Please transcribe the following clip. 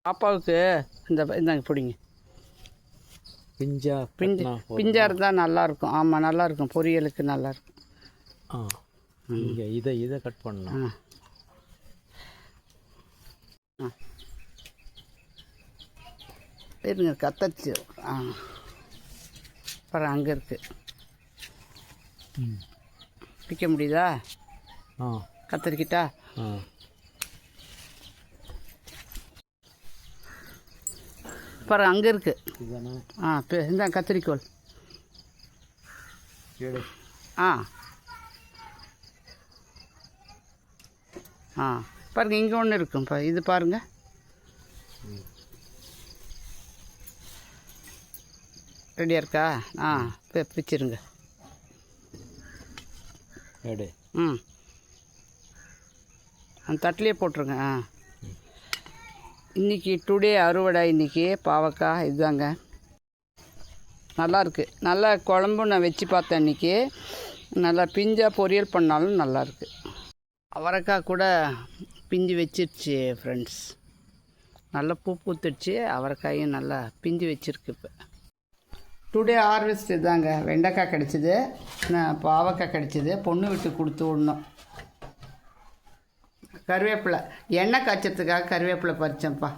பாப்பாவுக்கு இந்தாங்க பிடிங்க. பிஞ்சா இருந்தால் நல்லாயிருக்கும். ஆமாம், நல்லாயிருக்கும், பொரியலுக்கு நல்லாயிருக்கும். இதை கட் பண்ணணும். இருங்க, கத்தரிச்சு. அப்புறம் அங்கே இருக்குது, பிக்க முடியுதா? கத்தரிக்கிட்டா? அப்புறம் அங்கே இருக்குது. இந்த கத்திரிக்கோள். பாருங்கள், இங்கே ஒன்று இருக்கும்ப்பா. இது பாருங்கள். ரெடியாக இருக்கா? பிச்சிருங்க. அந்த தட்டிலே போட்டுருங்க. இன்றைக்கி டுடே அறுவடை. இன்றைக்கி பாவக்காய் இதுதாங்க. நல்லாயிருக்கு. நல்லா குழம்பு நான் வச்சு பார்த்தேன் இன்றைக்கி. நல்லா பிஞ்சாக பொரியல் பண்ணாலும் நல்லாயிருக்கு. அவரைக்காய் கூட பிஞ்சு வச்சிருச்சு ஃப்ரெண்ட்ஸ். நல்லா பூ பூத்துடுச்சு. அவரைக்காயும் நல்லா பிஞ்சு வச்சுருக்கு. இப்போ டுடே ஹார்வெஸ்ட் இதாங்க. வெண்டைக்காய் கிடச்சிது, பாவக்காய் கிடச்சிது. பொண்ணு விட்டு கொடுத்து விடணும். கருவேப்பிலை எண்ணெய் காய்ச்சறதுக்காக கருவேப்பிலை பறித்தேன்ப்பா.